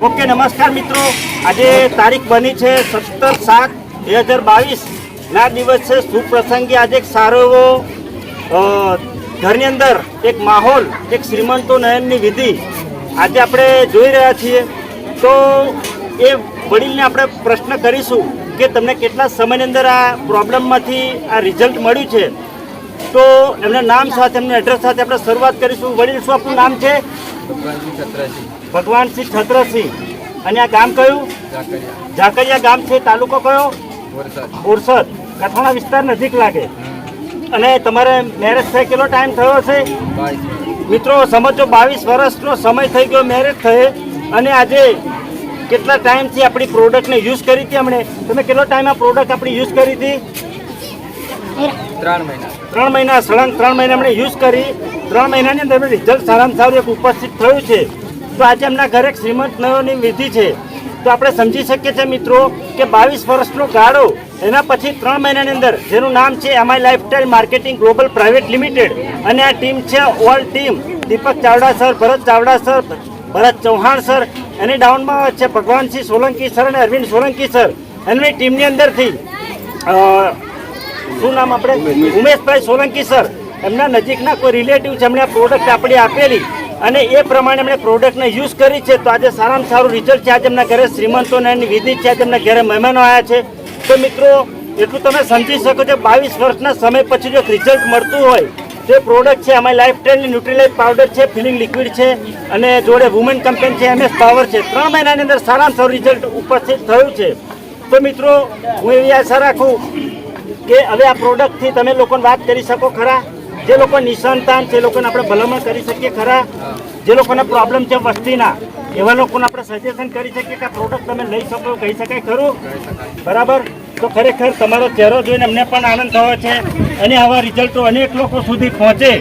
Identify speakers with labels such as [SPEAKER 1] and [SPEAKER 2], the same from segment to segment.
[SPEAKER 1] Okay, નમસ્કાર મિત્રો. આજે તારીખ બની છે 17/7/2022 ના દિવસ છે. શુભ પ્રસંગે આજે એક સારો એવો ઘરની અંદર એક માહોલ, એક શ્રીમંતો નયનની વિધિ આજે આપણે જોઈ રહ્યા છીએ. તો એ વડીલને આપણે પ્રશ્ન કરીશું કે તમને કેટલા સમયની અંદર આ પ્રોબ્લેમમાંથી આ રિઝલ્ટ મળ્યું છે. તો એમના નામ સાથે, એમના એડ્રેસ સાથે આપણે શરૂઆત કરીશું. વડીલ, શું આપનું નામ છે? ભગવાનસિંહ છત્રસિંહ. અને આ ગામ કયું? ઝાકરિયા ગામ છે. તાલુકો કયો? બોરસદ. કઠોણા વિસ્તાર નજીક લાગે. અને તમારે મેરેજ થઈ કેટલો ટાઈમ થયો છે? મિત્રો સમજો 22 વર્ષનો સમય થઈ ગયો મેરેજ થયે. અને આજે કેટલા ટાઈમથી આપણી પ્રોડક્ટને યુઝ કરી હતી હમણે? તમે કેટલો ટાઈમ આ પ્રોડક્ટ આપણી યુઝ કરી હતી? 3 મહિના. સળંગ 3 મહિના એમણે યુઝ કરી. 3 મહિનાની અંદર રિઝલ્ટ સારામાં સારું એક ઉપસ્થિત થયું છે. તો આજે એમના ઘરે એક શ્રીમંત નયોની વિધિ છે. તો આપણે સમજી શકીએ છીએ મિત્રો કે 22 વર્ષનો ગાળો, એના પછી 3 મહિનાની અંદર, જેનું નામ છે MI lifestyle marketing global private limited. અને આ ટીમ છે ઓલ ટીમ. દીપક ચાવડા સર, ભરત ચાવડા સર, ભરત ચૌહાણ સર, એની ડાઉનમાં છે ભગવાનસિંહ સોલંકી સર અને અરવિંદ સોલંકી સર. એમની ટીમની અંદરથી શું નામ આપણે? ઉમેશભાઈ સોલંકી સર, એમના નજીકના કોઈ રિલેટિવ છે, એમણે આ પ્રોડક્ટ આપણી આપેલી અને એ પ્રમાણે એમણે પ્રોડક્ટને યુઝ કરી છે. તો આજે સારામાં સારું રિઝલ્ટ છે. આજે એમના ઘરે શ્રીમંતોને એની વિધિ છે. આજે એમના ઘરે મહેમાનો આવ્યા છે. તો મિત્રો એટલું તમે સમજી શકો છો, 22 વર્ષના સમય પછી જો રિઝલ્ટ મળતું હોય તો એ પ્રોડક્ટ છે અમારી લાઇફસ્ટાઇલની ન્યુટ્રીલાઇટ પાવડર છે, ફિલિંગ લિક્વિડ છે અને જોડે વુમેન કંપની છે MS પાવર છે. 3 મહિનાની અંદર સારામાં સારું રિઝલ્ટ ઉપસ્થિત થયું છે. તો મિત્રો હું એવી આશા રાખું કે હવે આ પ્રોડક્ટથી તમે લોકોને વાત કરી શકો ખરા. જે લોકો નિસંતાન છે એ લોકોને આપણે ભલામણ કરી શકીએ ખરા. જે લોકોને પ્રોબ્લેમ છે વસ્તીના, એવા લોકોને આપણે સજેશન કરી શકીએ કે આ પ્રોડક્ટ તમે લઈ શકો, કહી શકાય ખરું? બરાબર. તો ખરેખર તમારો ચહેરો જોઈને અમને પણ આનંદ થયો છે. અને આવા રિઝલ્ટો અનેક લોકો સુધી પહોંચે,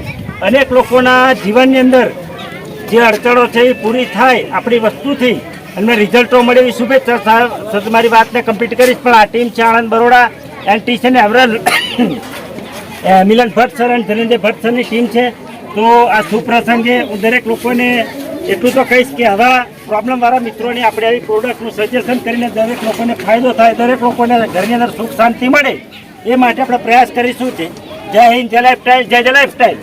[SPEAKER 1] અનેક લોકોના જીવનની અંદર જે અડચણો છે એ પૂરી થાય આપણી વસ્તુથી, અને રિઝલ્ટો મળે એવી શુભેચ્છા. મારી વાતને કમ્પ્લીટ કરીશ. પણ આ ટીમ છે આણંદ બરોડા એનટી છે ને એવરેલ મિલન ભટ્ટ સર અને ધનંજય ભટ્ટ સરની ટીમ છે. તો આ સુપ્રસંગે હું દરેક લોકોને એટલું તો કહીશ કે આવા પ્રોબ્લેમવાળા મિત્રોને આપણે આવી પ્રોડક્ટનું સજેશન કરીને દરેક લોકોને ફાયદો થાય, દરેક લોકોને ઘરની અંદર સુખ શાંતિ મળે, એ માટે આપણે પ્રયાસ કરીશું છે. જય હિન્દ, જય લાઇફસ્ટાઇલ, જય લાઇફસ્ટાઇલ.